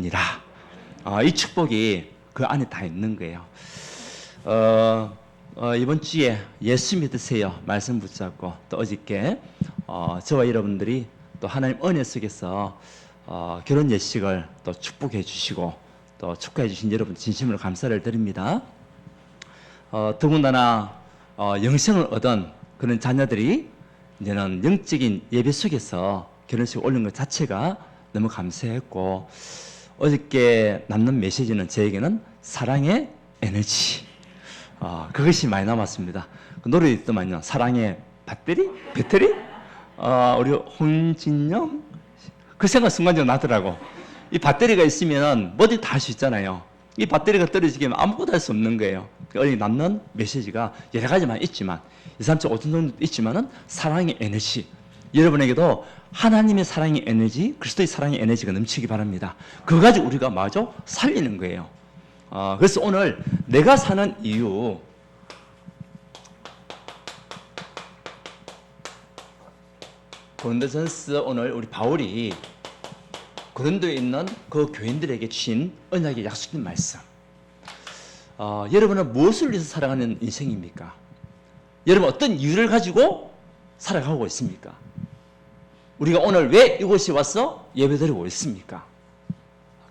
이 축복이 그 안에 다 있는 거예요. 이번 주에 예수 믿으세요 말씀 붙잡고 또 어저께 저와 여러분들이 또 하나님 은혜 속에서 결혼 예식을 또 축복해 주시고 또 축하해 주신 여러분 진심으로 감사를 드립니다. 더군다나 영생을 얻은 그런 자녀들이 이제는 영적인 예배 속에서 결혼식 올린 것 자체가 너무 감사했고, 어저께 남는 메시지는 저에게는 사랑의 에너지, 그것이 많이 남았습니다. 그 노래 있더만요. 사랑의 배터리? 우리 홍진영? 그 생각 순간적으로 나더라고. 이 배터리가 있으면 뭐든 다 할 수 있잖아요. 이 배터리가 떨어지게 하면 아무것도 할 수 없는 거예요. 어디 남는 메시지가 여러 가지만 있지만, 2, 3초, 5천 정도 있지만은 사랑의 에너지. 여러분에게도 하나님의 사랑의 에너지, 그리스도의 사랑의 에너지가 넘치기 바랍니다. 그거 가지고 우리가 마저 살리는 거예요. 그래서 오늘 내가 사는 이유, 고린도전서 오늘 우리 바울이 고린도에 있는 그 교인들에게 주신 언약의 약속된 말씀. 여러분은 무엇을 위해서 살아가는 인생입니까? 여러분 어떤 이유를 가지고 살아가고 있습니까? 우리가 오늘 왜 이곳에 와서 예배드리고 있습니까?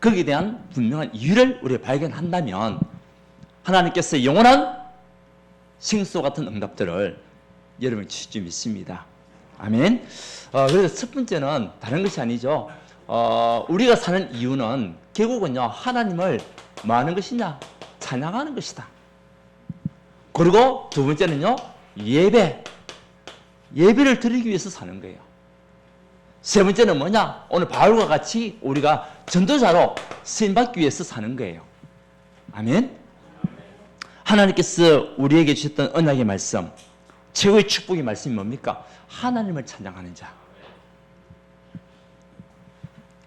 거기에 대한 분명한 이유를 우리가 발견한다면 하나님께서 영원한 생수 같은 응답들을 여러분이 주실 줄 믿습니다. 아멘. 그래서 첫 번째는 다른 것이 아니죠. 우리가 사는 이유는 결국은요, 하나님을 뭐 하는 것이냐? 찬양하는 것이다. 그리고 두 번째는요, 예배를 드리기 위해서 사는 거예요. 세 번째는 뭐냐? 오늘 바울과 같이 우리가 전도자로 쓰임받기 위해서 사는 거예요. 아멘. 하나님께서 우리에게 주셨던 언약의 말씀, 최고의 축복의 말씀이 뭡니까? 하나님을 찬양하는 자.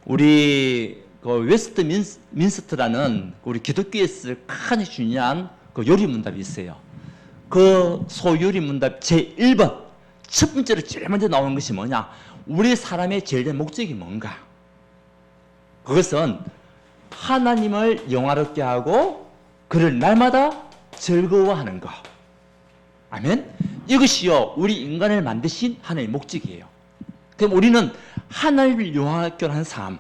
우리 그 웨스트민스터라는 우리 기독교에서 가장 중요한 그 요리문답이 있어요. 그 소요리문답 제1번 첫 번째로 제일 먼저 나오는 것이 뭐냐? 우리 사람의 제일 된 목적이 뭔가? 그것은 하나님을 영화롭게 하고 그를 날마다 즐거워하는 것. 아멘? 이것이요, 우리 인간을 만드신 하나님의 목적이에요. 그럼 우리는 하나님을 영화롭게 하는 삶,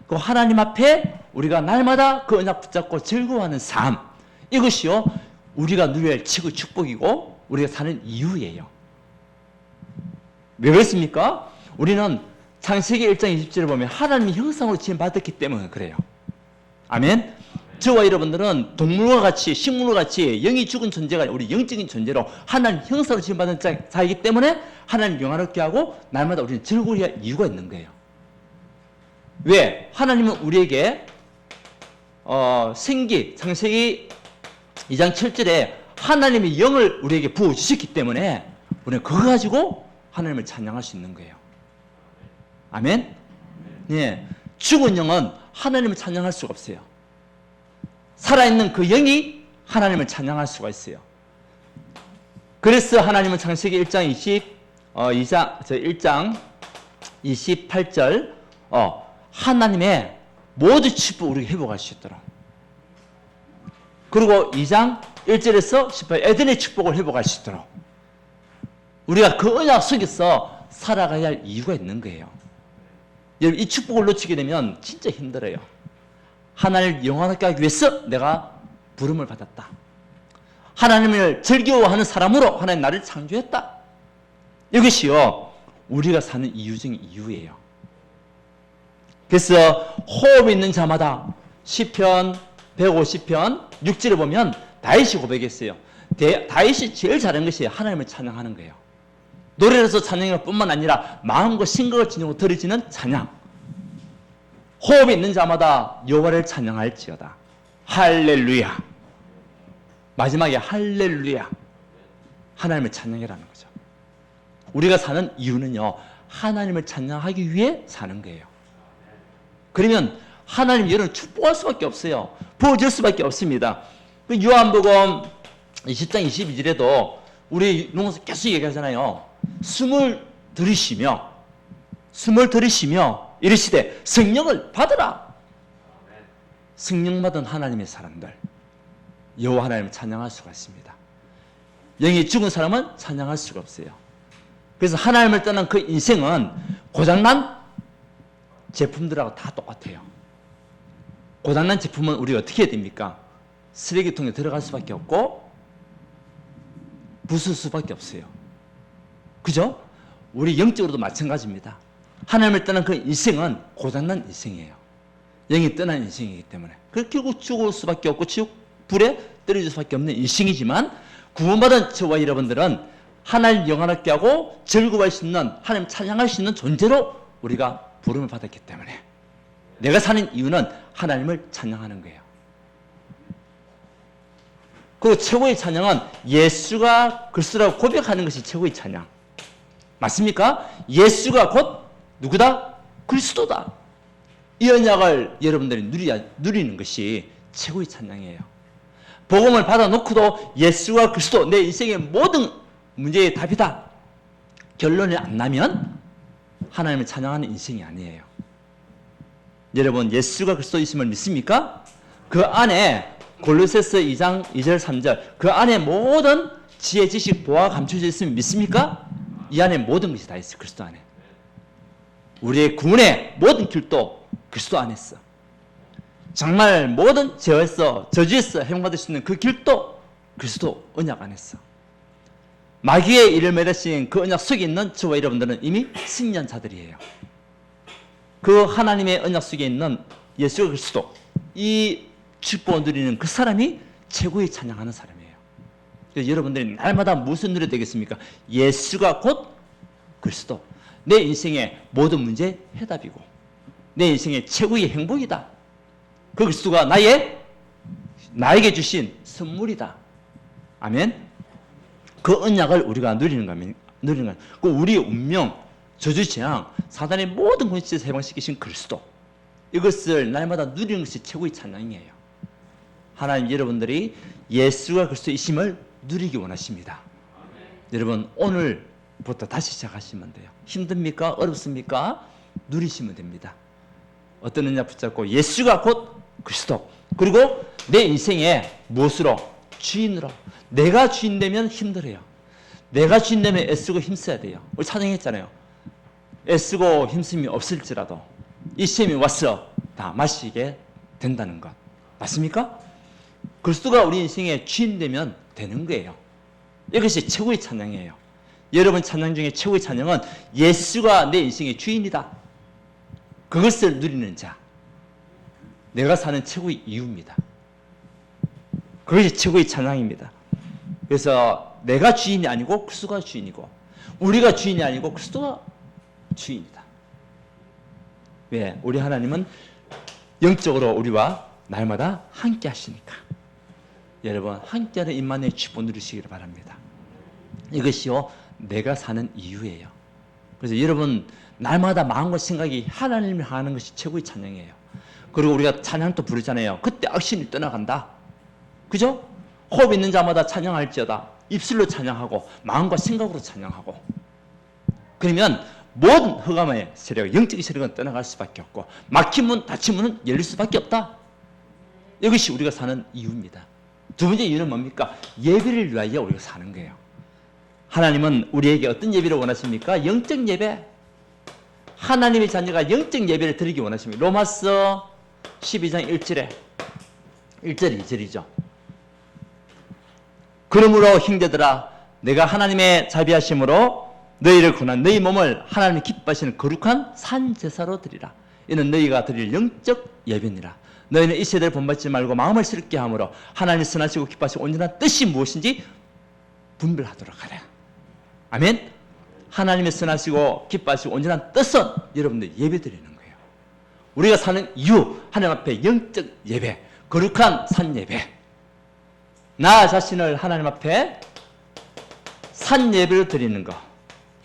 그 하나님 앞에 우리가 날마다 그 언약 붙잡고 즐거워하는 삶, 이것이요, 우리가 누릴 최고의 축복이고 우리가 사는 이유예요. 왜 그렇습니까? 우리는 창세기 1장 20절을 보면 하나님의 형상으로 지음받았기 때문에 그래요. 아멘? 저와 여러분들은 동물과 같이, 식물과 같이 영이 죽은 존재가 우리 영적인 존재로 하나님 형상으로 지음받은 자이기 때문에 하나님 영화롭게 하고 날마다 우리는 즐거워해야 할 이유가 있는 거예요. 왜? 하나님은 우리에게 창세기 2장 7절에 하나님의 영을 우리에게 부어주셨기 때문에 우리는 그거 가지고 하나님을 찬양할 수 있는 거예요. 아멘? 예. 죽은 영은 하나님을 찬양할 수가 없어요. 살아있는 그 영이 하나님을 찬양할 수가 있어요. 그래서 하나님은 창세기 1장 1장 28절 하나님의 모든 축복을 우리에게 회복할 수 있도록, 그리고 2장 1절에서 18절 에덴의 축복을 회복할 수 있도록 우리가 그 언약 속에서 살아가야 할 이유가 있는 거예요. 여러분, 이 축복을 놓치게 되면 진짜 힘들어요. 하나님을 영원하게 하기 위해서 내가 부름을 받았다. 하나님을 즐거워하는 사람으로 하나님 나를 창조했다. 이것이요, 우리가 사는 이유 중의 이유예요. 그래서 호흡이 있는 자마다 시편 150편 6절에 보면 다윗이 고백했어요. 다윗이 제일 잘한 것이 하나님을 찬양하는 거예요. 노래로서 찬양할 뿐만 아니라 마음과 생각을 지니고 드려지는 찬양. 호흡이 있는 자마다 여호와를 찬양할지어다. 할렐루야. 마지막에 할렐루야. 하나님을 찬양해라는 거죠. 우리가 사는 이유는요, 하나님을 찬양하기 위해 사는 거예요. 그러면 하나님 여러분 축복할 수밖에 없어요. 부어줄 수밖에 없습니다. 그 요한복음 20장 22절에도 우리 농어서 계속 얘기하잖아요. 숨을 들이쉬며 이르시되 성령을 받으라. 성령받은 하나님의 사람들, 여호와 하나님을 찬양할 수가 있습니다. 영이 죽은 사람은 찬양할 수가 없어요. 그래서 하나님을 떠난 그 인생은 고장난 제품들하고 다 똑같아요. 고장난 제품은 우리가 어떻게 해야 됩니까? 쓰레기통에 들어갈 수밖에 없고 부술 수밖에 없어요. 그죠? 우리 영적으로도 마찬가지입니다. 하나님을 떠난 그 인생은 고장난 인생이에요. 영이 떠난 인생이기 때문에. 그 결국 죽을 수밖에 없고 지옥 불에 떨어질 수밖에 없는 인생이지만, 구원받은 저와 여러분들은 하나님 영원하게 하고 즐거워할 수 있는, 하나님 찬양할 수 있는 존재로 우리가 부름을 받았기 때문에 내가 사는 이유는 하나님을 찬양하는 거예요. 그리고 최고의 찬양은 예수가 그리스도라고 고백하는 것이 최고의 찬양. 맞습니까? 예수가 곧 누구다? 그리스도다. 이 언약을 여러분들이 누리는 것이 최고의 찬양이에요. 복음을 받아놓고도 예수와 그리스도, 내 인생의 모든 문제의 답이다, 결론이 안 나면 하나님을 찬양하는 인생이 아니에요. 여러분, 예수가 그리스도이심을 믿습니까? 그 안에 골로새서 2장 2절 3절 그 안에 모든 지혜, 지식, 보화가 감춰져 있으면 믿습니까? 이 안에 모든 것이 다 있어요. 그리스도 안에. 우리의 구원의 모든 길도 그리스도 안에 있어. 정말 모든 죄에서, 저주에서 해방받을 수 있는 그 길도 그리스도 언약 안에 있어. 마귀의 일을 맺으신 그 언약 속에 있는 저와 여러분들은 이미 승리한 자들이에요. 그 하나님의 언약 속에 있는 예수 그리스도, 이 축복을 누리는 그 사람이 최고의 찬양하는 사람이에요. 그래서 여러분들이 날마다 무슨 누려야 되겠습니까? 예수가 곧 그리스도, 내 인생의 모든 문제의 해답이고 내 인생의 최고의 행복이다. 그 그리스도가 나에게 주신 선물이다. 아멘. 그 언약을 우리가 누리는 거예요. 그 우리의 운명, 저주, 재앙, 사단의 모든 권세에서 해방시키신 그리스도, 이것을 날마다 누리는 것이 최고의 찬양이에요. 하나님, 여러분들이 예수가 그리스도이심을 누리기 원하십니다. 여러분, 오늘부터 다시 시작하시면 돼요. 힘듭니까? 어렵습니까? 누리시면 됩니다. 어떤 언약 붙잡고 예수가 곧 그리스도, 그리고 내 인생에 무엇으로? 주인으로. 내가 주인 되면 힘들어요. 내가 주인 되면 애쓰고 힘써야 돼요. 우리 찬양했잖아요. 애쓰고 힘쓰면 없을지라도 이 시험이 와서 다 마시게 된다는 것. 맞습니까? 그리스도가 우리 인생의 주인 되면 되는 거예요. 이것이 최고의 찬양이에요. 여러분 찬양 중에 최고의 찬양은 예수가 내 인생의 주인이다. 그것을 누리는 자. 내가 사는 최고의 이유입니다. 그것이 최고의 찬양입니다. 그래서 내가 주인이 아니고 그리스도가 주인이고, 우리가 주인이 아니고 그리스도가 주인이다. 왜? 우리 하나님은 영적으로 우리와 날마다 함께 하시니까. 여러분, 함께하는 임마누엘 축복 누리시기를 바랍니다. 이것이요, 내가 사는 이유예요. 그래서 여러분, 날마다 마음과 생각이 하나님을 향하는 것이 최고의 찬양이에요. 그리고 우리가 찬양도 부르잖아요. 그때 악신이 떠나간다. 그죠? 호흡 있는 자마다 찬양할지어다. 입술로 찬양하고 마음과 생각으로 찬양하고. 그러면 모든 흑암의 세력, 영적인 세력은 떠나갈 수밖에 없고, 막힌 문, 닫힌 문은 열릴 수밖에 없다. 이것이 우리가 사는 이유입니다. 두 번째 이유는 뭡니까? 예배를 위하여 우리가 사는 거예요. 하나님은 우리에게 어떤 예배를 원하십니까? 영적 예배. 하나님의 자녀가 영적 예배를 드리기 원하십니다. 로마서 12장 1절 2절이죠. 그러므로 형제들아, 내가 하나님의 자비하심으로 너희를 권한 너희 몸을 하나님이 기뻐하시는 거룩한 산제사로 드리라. 이는 너희가 드릴 영적 예배니라. 너희는 이 세대를 본받지 말고 마음을 새롭게 함으로 하나님이 선하시고 기뻐하시고 온전한 뜻이 무엇인지 분별하도록 하라. 아멘. 하나님의 선하시고 기뻐하시고 온전한 뜻은 여러분들 예배 드리는 거예요. 우리가 사는 이유, 하나님 앞에 영적 예배, 거룩한 산 예배. 나 자신을 하나님 앞에 산 예배를 드리는 거,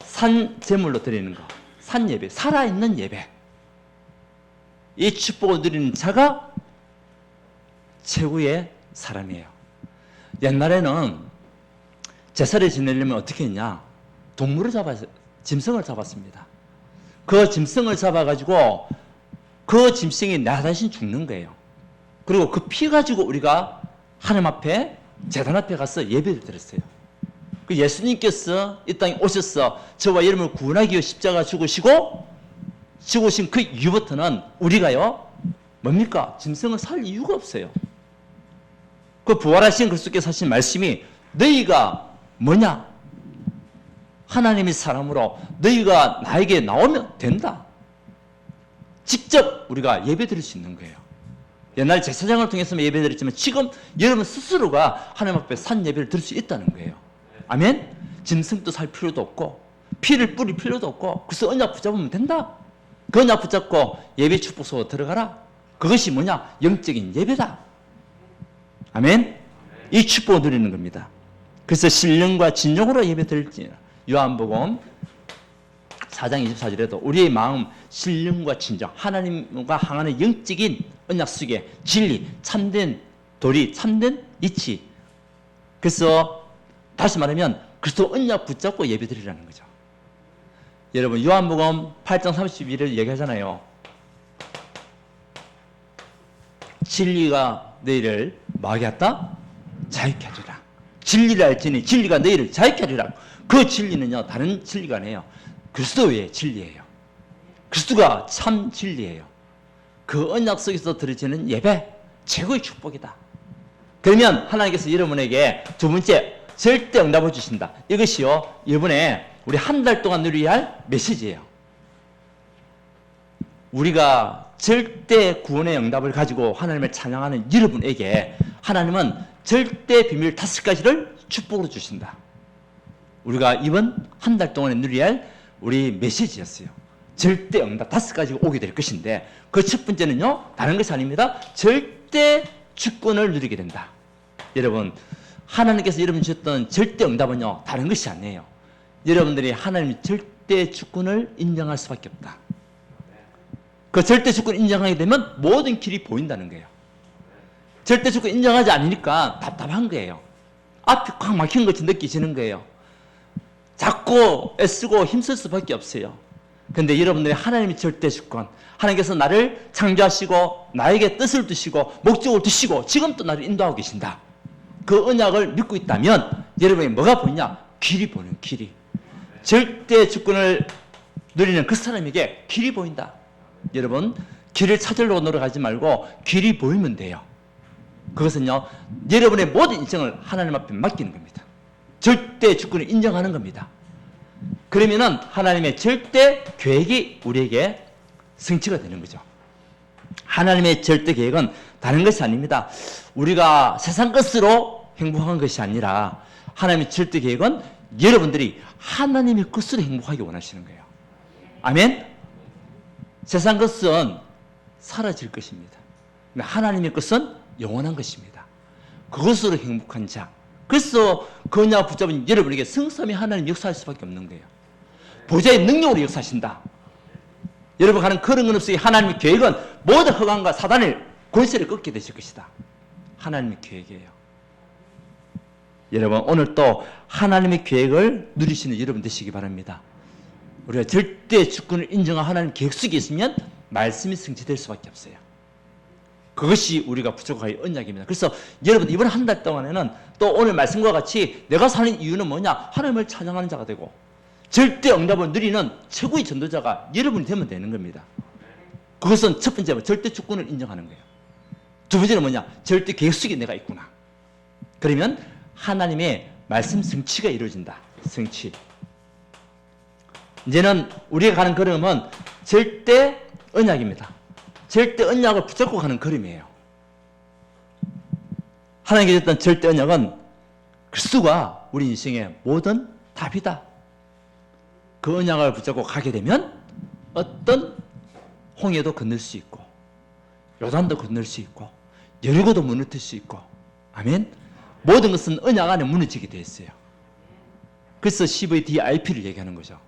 산 제물로 드리는 거, 산 예배, 살아있는 예배. 이 축복을 누리는 자가 최고의 사람이에요. 옛날에는 제사를 지내려면 어떻게 했냐? 동물을 짐승을 잡았습니다. 그 짐승을 잡아가지고 그 짐승이 나 자신 죽는 거예요. 그리고 그 피 가지고 우리가 하나님 앞에 제단 앞에 가서 예배를 드렸어요. 그 예수님께서 이 땅에 오셔서 저와 여러분을 구원하기 위해 십자가 죽으신 그 이후부터는 우리가요 뭡니까? 짐승을 살 이유가 없어요. 그 부활하신 그리스도께서 하신 말씀이 너희가 뭐냐? 하나님의 사람으로 너희가 나에게 나오면 된다. 직접 우리가 예배드릴 수 있는 거예요. 옛날 제사장을 통해서만 예배드렸지만 지금 여러분 스스로가 하나님 앞에 산 예배를 드릴 수 있다는 거예요. 아멘? 짐승도 살 필요도 없고 피를 뿌릴 필요도 없고 그래서 언약 붙잡으면 된다. 그 언약 붙잡고 예배 축복소로 들어가라. 그것이 뭐냐? 영적인 예배다. 아멘? 이 축복을 누리는 겁니다. 그래서 신령과 진정으로 예배 드릴지니라. 요한복음 4장 24절에도 우리의 마음 신령과 진정, 하나님과 향하는 영적인 언약 속에 진리, 참된 도리, 참된 이치. 그래서 다시 말하면 그리스도 언약 붙잡고 예배드리라는 거죠. 여러분 요한복음 8장 31절 얘기하잖아요. 진리가 너희를 뭐하게 했다? 자유케 하리라. 진리를 알지니 진리가 너희를 자유케 하리라. 그 진리는요 다른 진리가 아니에요. 그리스도의 진리예요. 그리스도가 참 진리예요. 그 언약 속에서 드려지는 예배 최고의 축복이다. 그러면 하나님께서 여러분에게 두 번째 절대 응답을 주신다. 이것이요 이번에 우리 한 달 동안 누려야 할 메시지예요. 우리가 절대 구원의 응답을 가지고 하나님을 찬양하는 여러분에게 하나님은 절대 비밀 5가지를 축복으로 주신다. 우리가 이번 한 달 동안에 누려야 할 우리 메시지였어요. 절대 응답 5가지가 오게 될 것인데 그 첫 번째는요 다른 것이 아닙니다. 절대 주권을 누리게 된다. 여러분 하나님께서 여러분 주셨던 절대 응답은요 다른 것이 아니에요. 여러분들이 하나님의 절대 주권을 인정할 수밖에 없다. 그 절대 주권을 인정하게 되면 모든 길이 보인다는 거예요. 절대 주권 인정하지 않으니까 답답한 거예요. 앞이 꽉 막힌 것이 느껴지는 거예요. 자꾸 애쓰고 힘쓸 수밖에 없어요. 그런데 여러분들이 하나님의 절대 주권, 하나님께서 나를 창조하시고 나에게 뜻을 두시고 목적을 두시고 지금 또 나를 인도하고 계신다. 그 언약을 믿고 있다면 여러분이 뭐가 보이냐? 길이 보는 길이. 절대 주권을 누리는 그 사람에게 길이 보인다. 여러분 길을 찾으려고 노력하지 말고 길이 보이면 돼요. 그것은요 여러분의 모든 인생을 하나님 앞에 맡기는 겁니다. 절대 주권을 인정하는 겁니다. 그러면은 하나님의 절대 계획이 우리에게 성취가 되는 거죠. 하나님의 절대 계획은 다른 것이 아닙니다. 우리가 세상 것으로 행복한 것이 아니라 하나님의 절대 계획은 여러분들이 하나님의 것으로 행복하기 원하시는 거예요. 아멘? 세상 것은 사라질 것입니다. 하나님의 것은 영원한 것입니다. 그것으로 행복한 자. 그래서 그 언약 붙잡은 여러분에게 성삼위 하나님 역사할 수밖에 없는 거예요. 보좌의 능력으로 역사하신다. 여러분 가는 그런 건 없어요. 하나님의 계획은 모든 허강과 사단을 권세를 꺾게 되실 것이다. 하나님의 계획이에요. 여러분 오늘 또 하나님의 계획을 누리시는 여러분 되시기 바랍니다. 우리가 절대 주권을 인정한 하나님 계획 속에 있으면 말씀이 성취될 수밖에 없어요. 그것이 우리가 부족하여 언약입니다. 그래서 여러분 이번 한 달 동안에는 또 오늘 말씀과 같이 내가 사는 이유는 뭐냐? 하나님을 찬양하는 자가 되고 절대 응답을 누리는 최고의 전도자가 여러분이 되면 되는 겁니다. 그것은 첫 번째 절대 주권을 인정하는 거예요. 두 번째는 뭐냐? 절대 계획 속에 내가 있구나. 그러면 하나님의 말씀 성취가 이루어진다. 성취. 이제는 우리가 가는 걸음은 절대 언약입니다. 절대 언약을 붙잡고 가는 걸음이에요. 하나님께 줬던 절대 언약은 그리스도가 우리 인생의 모든 답이다. 그 언약을 붙잡고 가게 되면 어떤 홍해도 건널 수 있고 요단도 건널 수 있고 여리고도 무너뜨릴 수 있고 아멘. 모든 것은 언약 안에 무너지게 되어 있어요. 그래서 CVDIP를 얘기하는 거죠.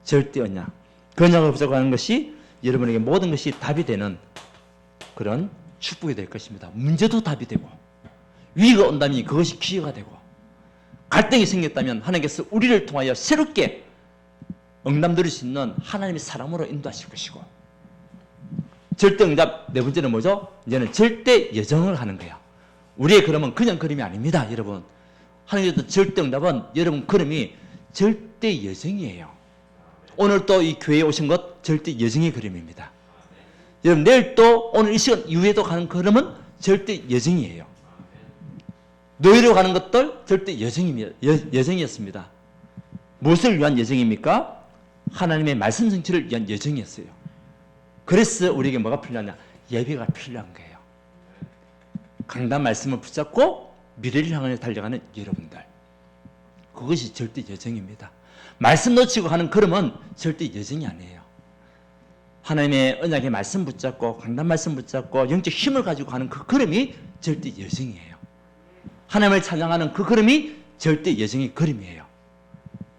절대 언약. 그 언약을 붙잡고 가는 것이 여러분에게 모든 것이 답이 되는 그런 축복이 될 것입니다. 문제도 답이 되고 위기가 온다면 그것이 기회가 되고 갈등이 생겼다면 하나님께서 우리를 통하여 새롭게 응답 드릴 수 있는 하나님의 사람으로 인도하실 것이고 절대 응답 네 번째는 뭐죠? 이제는 절대 여정을 하는 거예요. 우리의 걸음은 그냥 걸음이 아닙니다, 여러분. 하나님께서 절대 응답은 여러분 걸음이 절대 여정이에요. 오늘 또 이 교회에 오신 것 절대 여정의 걸음입니다. 여러분 내일 또 오늘 이 시간 이후에도 가는 걸음은 절대 여정이에요. 노예로 가는 것들 절대 여정이었습니다. 무엇을 위한 여정입니까? 하나님의 말씀 성취를 위한 여정이었어요. 그래서 우리에게 뭐가 필요하냐? 예배가 필요한 거예요. 강단 말씀을 붙잡고 미래를 향해 달려가는 여러분들, 그것이 절대 여정입니다. 말씀 놓치고 가는 걸음은 절대 여정이 아니에요. 하나님의 언약의 말씀 붙잡고 강단 말씀 붙잡고 영적 힘을 가지고 가는 그 걸음이 절대 여정이에요. 하나님을 찬양하는 그 걸음이 절대 여정의 걸음이에요.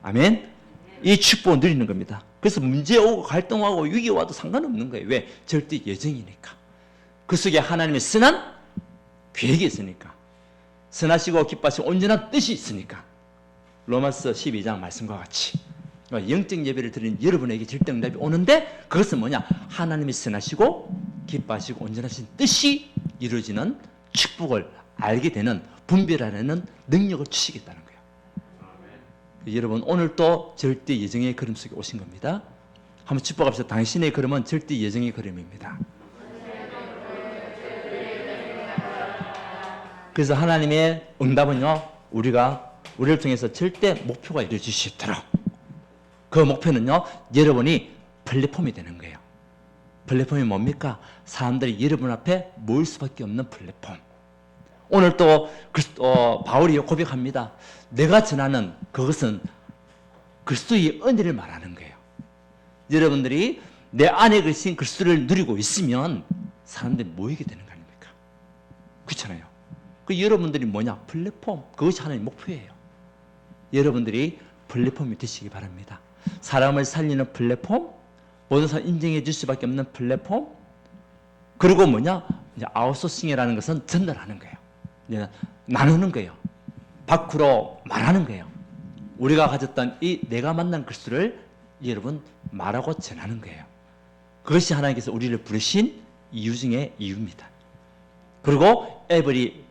아멘. 이 축복을 누리는 겁니다. 그래서 문제 오고 갈등하고 위기가 와도 상관없는 거예요. 왜? 절대 여정이니까. 그 속에 하나님의 선한 계획이 있으니까. 선하시고 기뻐하시고 온전한 뜻이 있으니까. 로마서 12장 말씀과 같이 영적 예배를 드리는 여러분에게 절대 응답이 오는데, 그것은 뭐냐? 하나님이 선하시고 기뻐하시고 온전하신 뜻이 이루어지는 축복을 알게 되는, 분별하는 능력을 주시겠다는 거예요. 여러분 오늘 또 절대 예정의 걸음 속에 오신 겁니다. 한번 축복합시다. 당신의 걸음은 절대 예정의 걸음입니다. 그래서 하나님의 응답은요, 우리를 통해서 절대 목표가 이루어질 수 있도록, 그 목표는요, 여러분이 플랫폼이 되는 거예요. 플랫폼이 뭡니까? 사람들이 여러분 앞에 모일 수밖에 없는 플랫폼. 오늘 또 바울이 고백합니다. 내가 전하는 그것은 그리스도의 은혜를 말하는 거예요. 여러분들이 내 안에 계신 그리스도를 누리고 있으면 사람들이 모이게 되는 거 아닙니까? 그렇잖아요. 그 여러분들이 뭐냐? 플랫폼. 그것이 하나님의 목표예요. 여러분들이 플랫폼이 되시기 바랍니다. 사람을 살리는 플랫폼, 모든 사람 인정해 줄 수밖에 없는 플랫폼, 그리고 뭐냐? 이제 아웃소싱이라는 것은 전달하는 거예요. 이제 나누는 거예요. 밖으로 말하는 거예요. 우리가 가졌던 이 내가 만난 그리스도를 여러분 말하고 전하는 거예요. 그것이 하나님께서 우리를 부르신 이유 중에 이유입니다. 그리고 everybody,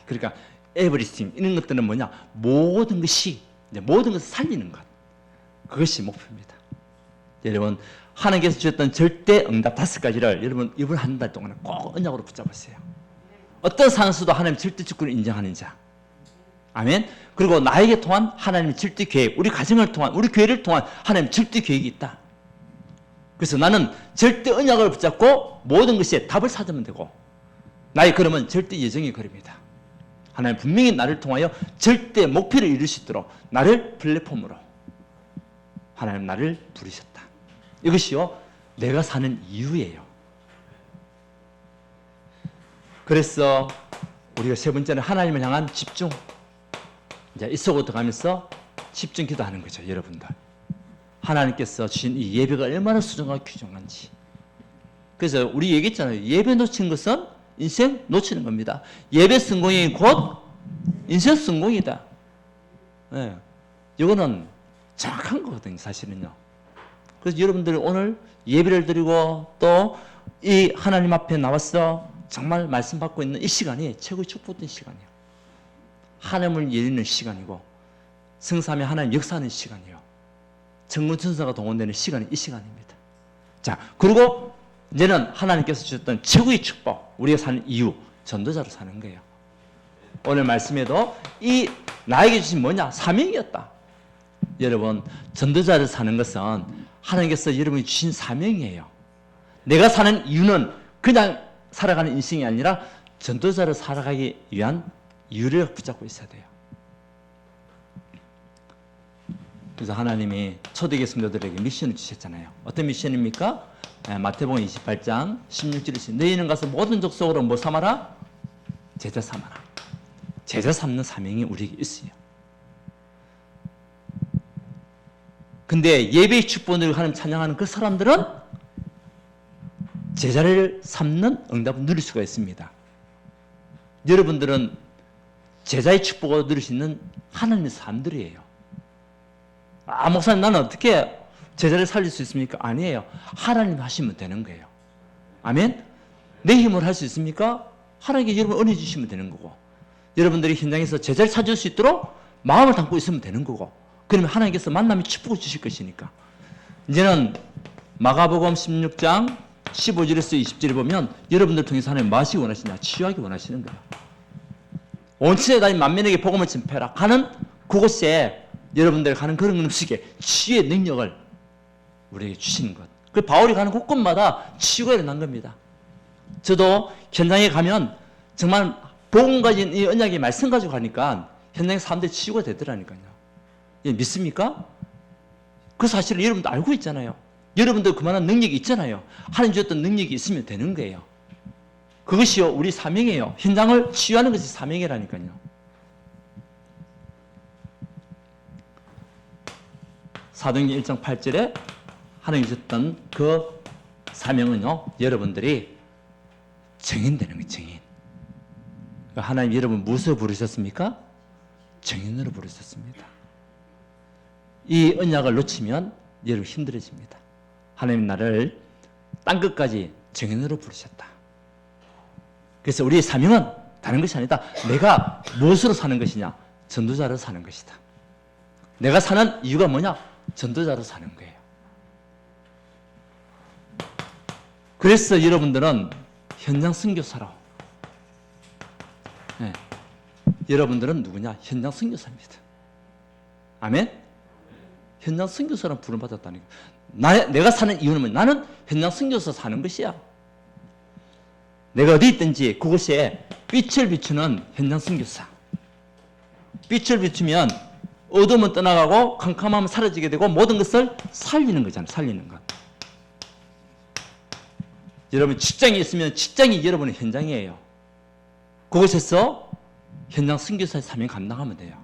그러니까 everything, 이런 것들은 뭐냐? 모든 것을 살리는 것. 그것이 목표입니다. 여러분 하나님께서 주셨던 절대 응답 5가지를 여러분 이번 한 달 동안 꼭 언약으로 붙잡으세요. 어떤 상황에서도 하나님 절대 주권을 인정하는 자. 아멘. 그리고 나에게 통한 하나님의 절대 계획, 우리 가정을 통한, 우리 교회를 통한 하나님의 절대 계획이 있다. 그래서 나는 절대 언약을 붙잡고 모든 것에 답을 찾으면 되고, 나의 걸음은 절대 예정의 걸음이다. 하나님 분명히 나를 통하여 절대 목표를 이룰 수 있도록 나를 플랫폼으로 하나님 나를 부르셨다. 이것이요 내가 사는 이유예요. 그래서 우리가 세 번째는 하나님을 향한 집중. 이제 이 속으로 들어가면서 집중 기도하는 거죠, 여러분들. 하나님께서 주신 이 예배가 얼마나 소중하고 귀중한지. 그래서 우리 얘기했잖아요. 예배 놓친 것은 인생 놓치는 겁니다. 예배 성공이 곧 인생 성공이다. 네. 이거는 정확한 거거든요, 사실은요. 그래서 여러분들 오늘 예배를 드리고 또 이 하나님 앞에 나와서 정말 말씀 받고 있는 이 시간이 최고의 축복된 시간이에요. 하나님을 예리는 시간이고 성삼위 하나님 역사하는 시간이에요. 천군천사가 동원되는 시간이 이 시간입니다. 자, 그리고 이제는 하나님께서 주셨던 최고의 축복, 우리가 사는 이유, 전도자로 사는 거예요. 오늘 말씀에도 이 나에게 주신 뭐냐? 사명이었다. 여러분, 전도자를 사는 것은 하나님께서 여러분이 주신 사명이에요. 내가 사는 이유는 그냥 살아가는 인생이 아니라 전도자를 살아가기 위한 이유를 붙잡고 있어야 돼요. 그래서 하나님이 초대교회 성도들에게 미션을 주셨잖아요. 어떤 미션입니까? 마태복음 28장 16절에 너희는 가서 모든 족속으로 뭐 삼아라? 제자 삼아라. 제자 삼는 사명이 우리에게 있어요. 근데 예배의 축복을 하나님 찬양하는 그 사람들은 제자를 삼는 응답을 누릴 수가 있습니다. 여러분들은 제자의 축복을 누릴 수 있는 하나님의 사람들이에요. 목사님 나는 어떻게 제자를 살릴 수 있습니까? 아니에요. 하나님 하시면 되는 거예요. 아멘? 내 힘으로 할 수 있습니까? 하나님께 여러분 은혜 주시면 되는 거고, 여러분들이 현장에서 제자를 찾을 수 있도록 마음을 담고 있으면 되는 거고, 그러면 하나님께서 만남의 축복을 주실 것이니까. 이제는 마가복음 16장 15절에서 20절에 보면 여러분들 통해서 하나님 무엇이 원하시냐? 치유하기 원하시는 거예요. 온 세상에 다닌 만민에게 복음을 전파해라 하는 그곳에 여러분들 가는 그런 음식에 치유의 능력을 우리에게 주시는 것. 그 바울이 가는 곳곳마다 치유가 일어난 겁니다. 저도 현장에 가면 정말 복음 가진 이 언약의 말씀 가지고 가니까 현장에 사람들이 치유가 되더라니까요. 예, 믿습니까? 그 사실을 여러분도 알고 있잖아요. 여러분도 그만한 능력이 있잖아요. 하나님 주셨던 능력이 있으면 되는 거예요. 그것이요 우리 사명이에요. 현장을 치유하는 것이 사명이라니까요. 사도행전 1장 8절에 하나님 주셨던 그 사명은요, 여러분들이 증인되는 거예요. 증인. 그러니까 하나님 여러분 무엇으로 부르셨습니까? 증인으로 부르셨습니다. 이 언약을 놓치면 여러분 힘들어집니다. 하나님 나를 땅끝까지 증인으로 부르셨다. 그래서 우리의 사명은 다른 것이 아니다. 내가 무엇으로 사는 것이냐? 전도자로 사는 것이다. 내가 사는 이유가 뭐냐? 전도자로 사는 거예요. 그래서 여러분들은 현장 선교사로, 네. 여러분들은 누구냐? 현장 선교사입니다. 아멘? 현장 선교사로 부름받았다니까. 내가 사는 이유는 뭐냐? 나는 현장 선교사 사는 것이야. 내가 어디 있든지 그곳에 빛을 비추는 현장 선교사. 빛을 비추면 어둠은 떠나가고 캄캄함은 사라지게 되고 모든 것을 살리는 거잖아요. 살리는 것. 여러분 직장이 있으면 직장이 여러분의 현장이에요. 그곳에서 현장 선교사의 사명 감당하면 돼요.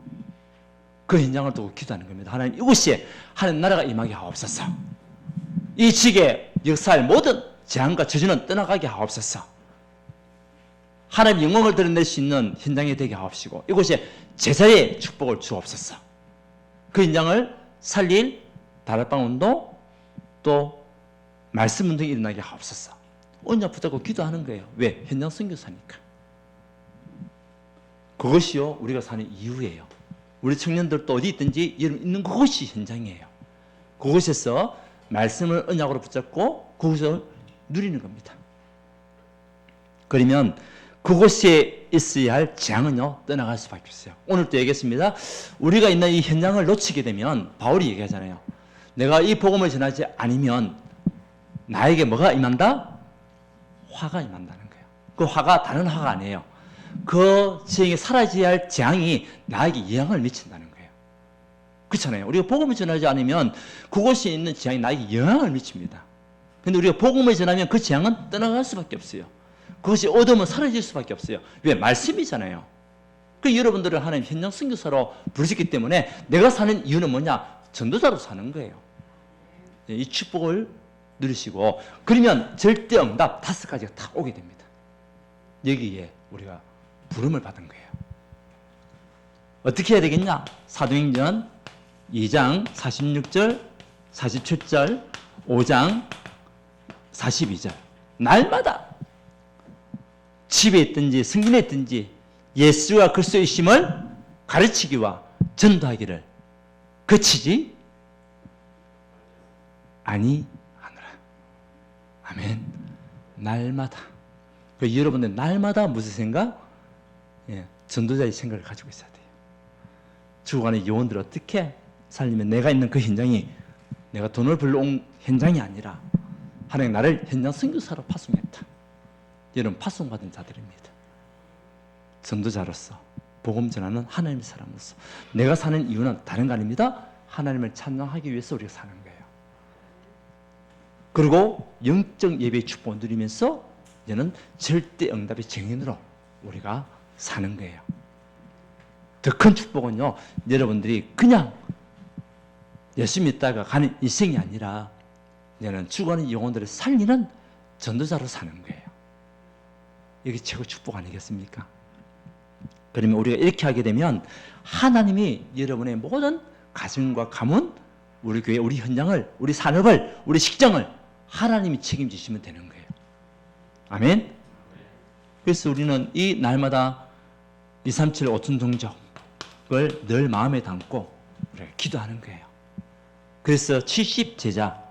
그 현장을 두고 기도하는 겁니다. 하나님 이곳에 하나님 나라가 임하게 하옵소서. 이 지계 역사할 모든 재앙과 저주는 떠나가게 하옵소서. 하나님 영광을 드러낼 수 있는 현장이 되게 하옵시고 이곳에 제자의 축복을 주옵소서. 그 현장을 살릴 다락방운동 또 말씀 운동이 일어나게 하옵소서. 언약 붙잡고 기도하는 거예요. 왜? 현장 선교사니까. 그것이요 우리가 사는 이유예요. 우리 청년들도 어디 있든지 여러분 있는 그것이 현장이에요. 그곳에서 말씀을 언약으로 붙잡고 그것을 누리는 겁니다. 그러면 그곳에 있어야 할 재앙은요 떠나갈 수밖에 없어요. 오늘도 얘기했습니다. 우리가 있는 이 현장을 놓치게 되면 바울이 얘기하잖아요. 내가 이 복음을 전하지 않으면 나에게 뭐가 임한다? 화가 임한다는 거예요. 그 화가 다른 화가 아니에요. 그 지역에 사라져야 할 재앙이 나에게 영향을 미친다는 거예요. 그렇잖아요. 우리가 복음을 전하지 않으면 그곳에 있는 재앙이 나에게 영향을 미칩니다. 그런데 우리가 복음을 전하면 그 재앙은 떠나갈 수밖에 없어요. 그것이 어둠은 사라질 수밖에 없어요. 왜? 말씀이잖아요. 그 여러분들을 하나님 현장 선교사로 부르셨기 때문에 내가 사는 이유는 뭐냐? 전도자로 사는 거예요. 이 축복을 누리시고 그러면 절대 응답 5가지가 다 오게 됩니다. 여기에 우리가 부름을 받은 거예요. 어떻게 해야 되겠냐? 사도행전 2장 46절, 47절, 5장 42절 날마다 집에 있든지 성전에 있든지 예수와 그리스도의 심을 가르치기와 전도하기를 그치지 아니하노라. 아멘. 날마다. 여러분들 날마다 무슨 생각? 전도자의 생각을 가지고 있어야 돼요. 죽어가는 영혼들을 어떻게 살리면 내가 있는 그 현장이 내가 돈을 벌러 온 현장이 아니라 하나님 나를 현장 선교사로 파송했다. 여러분 파송받은 자들입니다. 전도자로서 복음 전하는 하나님의 사람으로서 내가 사는 이유는 다른 거 아닙니다. 하나님을 찬양하기 위해서 우리가 사는 거예요. 그리고 영적 예배의 축복을 누리면서 이제는 절대 응답의 증인으로 우리가 사는 거예요. 더 큰 축복은요, 여러분들이 그냥 예수 믿다가 가는 인생이 아니라 이제는 죽어가는 영혼들을 살리는 전도자로 사는 거예요. 이게 최고 축복 아니겠습니까? 그러면 우리가 이렇게 하게 되면 하나님이 여러분의 모든 가정과 가문, 우리 교회, 우리 현장을, 우리 산업을, 우리 식장을 하나님이 책임지시면 되는 거예요. 아멘. 그래서 우리는 이 날마다 237 5천 종족을 늘 마음에 담고 우리가 기도하는 거예요. 그래서 70 제자,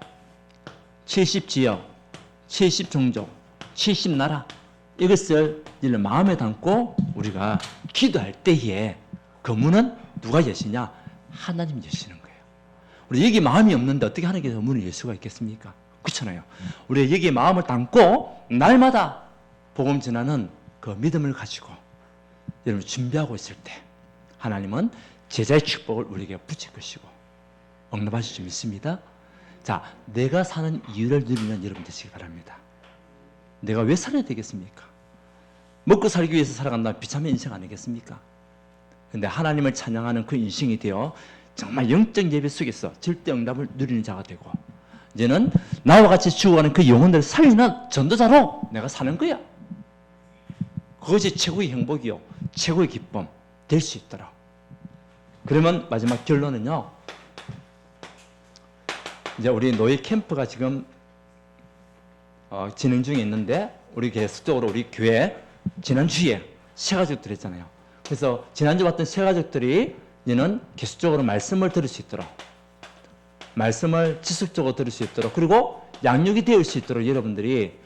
70 지역, 70 종족, 70 나라, 이것을 늘 마음에 담고 우리가 기도할 때에 그 문은 누가 여시냐? 하나님 여시는 거예요. 우리 여기 마음이 없는데 어떻게 하나님께서 문을 열 수가 있겠습니까? 그렇잖아요. 우리 여기에 마음을 담고 날마다 복음 전하는 그 믿음을 가지고 여러분 준비하고 있을 때 하나님은 제자의 축복을 우리에게 붙일 것이고 응답하실 줄 믿습니다. 자, 내가 사는 이유를 누리는 여러분 되시기 바랍니다. 내가 왜 살아야 되겠습니까? 먹고 살기 위해서 살아간다면 비참한 인생 아니겠습니까? 그런데 하나님을 찬양하는 그 인생이 되어 정말 영적 예배 속에서 절대 응답을 누리는 자가 되고 이제는 나와 같이 죽어가는 그 영혼들을 살리는 전도자로 내가 사는 거야. 그것이 최고의 행복이요 최고의 기쁨 될 수 있더라. 그러면 마지막 결론은요, 이제 우리 노예 캠프가 지금 진행 중에 있는데 우리 계속적으로 우리 교회 지난주에 새 가족들 했잖아요. 그래서 지난주 봤던 새 가족들이 이제는 계속적으로 말씀을 들을 수 있도록, 말씀을 지속적으로 들을 수 있도록, 그리고 양육이 되을 수 있도록 여러분들이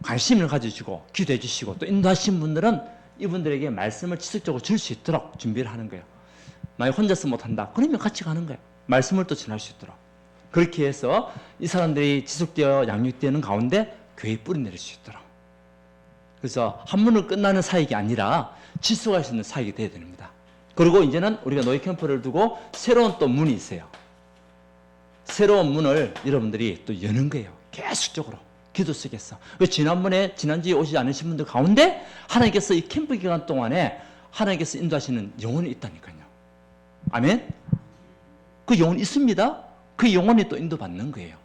관심을 가지시고 기도해 주시고 또 인도하신 분들은 이분들에게 말씀을 지속적으로 줄 수 있도록 준비를 하는 거예요. 만약 혼자서 못한다 그러면 같이 가는 거예요. 말씀을 또 전할 수 있도록. 그렇게 해서 이 사람들이 지속되어 양육되는 가운데 교회에 뿌리내릴 수 있도록. 그래서 한 번으로 끝나는 사역이 아니라 지속할 수 있는 사역이 되어야 됩니다. 그리고 이제는 우리가 노예 캠프를 두고 새로운 또 문이 있어요. 새로운 문을 여러분들이 또 여는 거예요. 계속적으로 기도 속에서. 지난주에 오시지 않으신 분들 가운데 하나님께서 이 캠프 기간 동안에 하나님께서 인도하시는 영혼이 있다니까요. 아멘. 그 영혼이 있습니다. 그 영혼이 또 인도받는 거예요.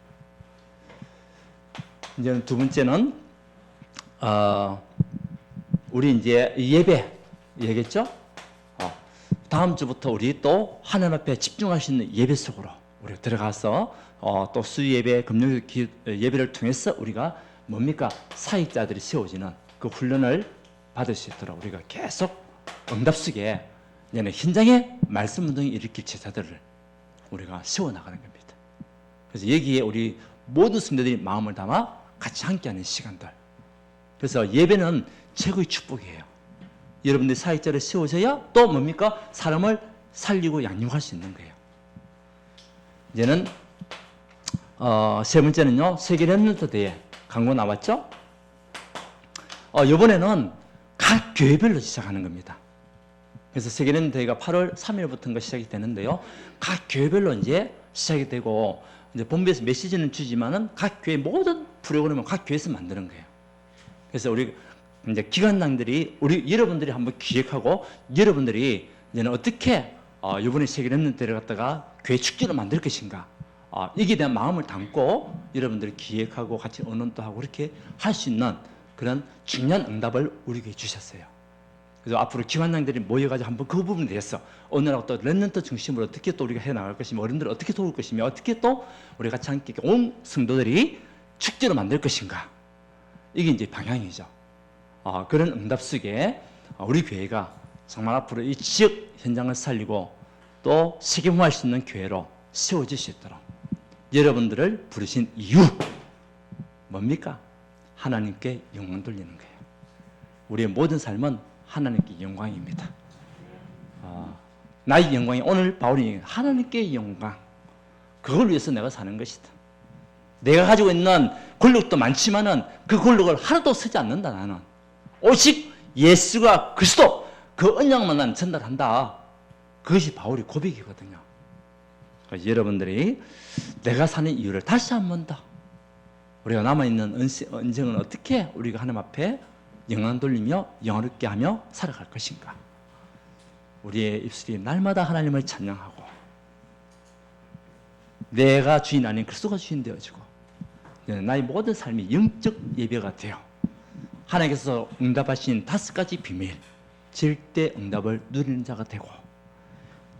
이제 두 번째는 우리 이제 예배 얘기했죠? 다음 주부터 우리 또 하나님 앞에 집중할 수 있는 예배 속으로 우리 들어가서 또 수요 예배, 금요 예배를 통해서 우리가 뭡니까? 사역자들이 세워지는 그 훈련을 받을 수 있도록 우리가 계속 응답 속에 얘는 현장에 말씀 운동이 일으킬 제자들을 우리가 세워나가는 겁니다. 그래서 여기에 우리 모든 성도들이 마음을 담아 같이 함께하는 시간들. 그래서 예배는 최고의 축복이에요. 여러분들이 사역자를 세워져야 또 뭡니까? 사람을 살리고 양육할 수 있는 거예요. 이제는 세 번째는요, 세계 렘넌트 대회 광고 나왔죠? 이번에는 각 교회별로 시작하는 겁니다. 그래서 세계 렘넌트 대회가 8월 3일부터인가 시작이 되는데요, 각 교회별로 이제 시작이 되고 이제 본부에서 메시지는 주지만은 각 교회 모든 프로그램을 각 교회에서 만드는 거예요. 그래서 우리 이제 기관장들이 여러분들이 한번 기획하고 여러분들이 이제는 어떻게 이번에 세계 렘넌트 대회를 갖다가 교회 축제로 만들 것인가, 이게 대한 마음을 담고 여러분들이 기획하고 같이 언론도 하고 그렇게 할 수 있는 그런 중요한 응답을 우리에게 주셨어요. 그래서 앞으로 기관장들이 모여가지고 한번 그 부분에 대해서 오늘하고 또 렘넌트 중심으로 어떻게 또 우리가 해나갈 것이며 어른들을 어떻게 도울 것이며 어떻게 또 우리 같이 함께 온 성도들이 축제로 만들 것인가, 이게 이제 방향이죠. 그런 응답 속에 우리 교회가 정말 앞으로 이 지역 현장을 살리고 또 세계화할 수 있는 교회로 세워질 수 있도록 여러분들을 부르신 이유 뭡니까? 하나님께 영광 돌리는 거예요. 우리의 모든 삶은 하나님께 영광입니다. 나의 영광이, 오늘 바울이 하나님께 영광, 그걸 위해서 내가 사는 것이다. 내가 가지고 있는 권력도 많지만은 그 권력을 하나도 쓰지 않는다. 나는 오직 예수가 그리스도 그 언약만 나는 전달한다. 그것이 바울의 고백이거든요. 그러니까 여러분들이 내가 사는 이유를 다시 한 번 더, 우리가 남아있는 인생은 어떻게 우리가 하나님 앞에 영광 돌리며 영화롭게 하며 살아갈 것인가. 우리의 입술이 날마다 하나님을 찬양하고 내가 주인 아닌 그리스도가 주인 되어지고 나의 모든 삶이 영적 예배가 되어 하나님께서 응답하신 5가지 비밀, 절대 응답을 누리는 자가 되고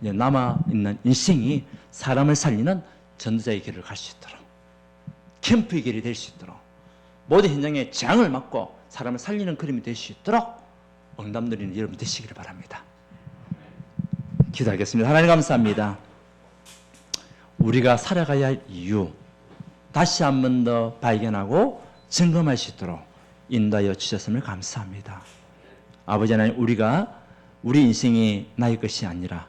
남아있는 인생이 사람을 살리는 전도자의 길을 갈 수 있도록, 캠프의 길이 될 수 있도록 모든 현장에 재앙을 막고 사람을 살리는 그림이 될 수 있도록 응답 누리는 여러분 되시기를 바랍니다. 기도하겠습니다. 하나님 감사합니다. 우리가 살아가야 할 이유 다시 한 번 더 발견하고 점검할 수 있도록 인도하여 주셨음을 감사합니다. 아버지 하나님, 우리가 우리 인생이 나의 것이 아니라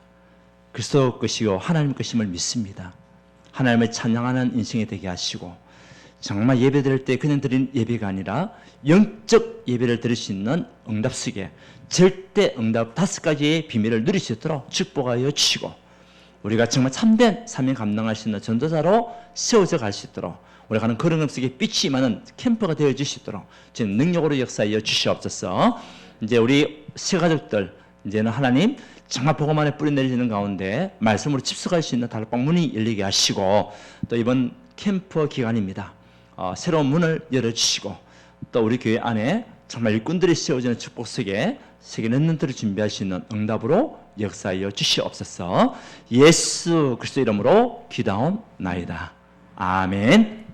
그리스도 것이요 하나님 것임을 믿습니다. 하나님을 찬양하는 인생이 되게 하시고 정말 예배 드릴 때 그냥 드린 예배가 아니라 영적 예배를 드릴 수 있는 응답 속에 절대 응답 5가지의 비밀을 누릴 수 있도록 축복하여 주시고 우리가 정말 참된 사명 감당할 수 있는 전도자로 세워져 갈 수 있도록 우리가 가는 그런 속에 빛이 임하는 캠프가 되어 주실 수 있도록 지금 능력으로 역사하여 주시옵소서. 이제 우리 새가족들 이제는 하나님 정말 복음 안에 뿌리 내리는 가운데 말씀으로 집속할 수 있는 다락방 문이 열리게 하시고 또 이번 캠프 기간입니다. 새로운 문을 열어주시고 또 우리 교회 안에 정말 일꾼들이 세워지는 축복 속에 세계 랩런트를 준비할 수 있는 응답으로 역사하여 주시옵소서. 예수 그리스도 이름으로 기도하옵나이다. 아멘.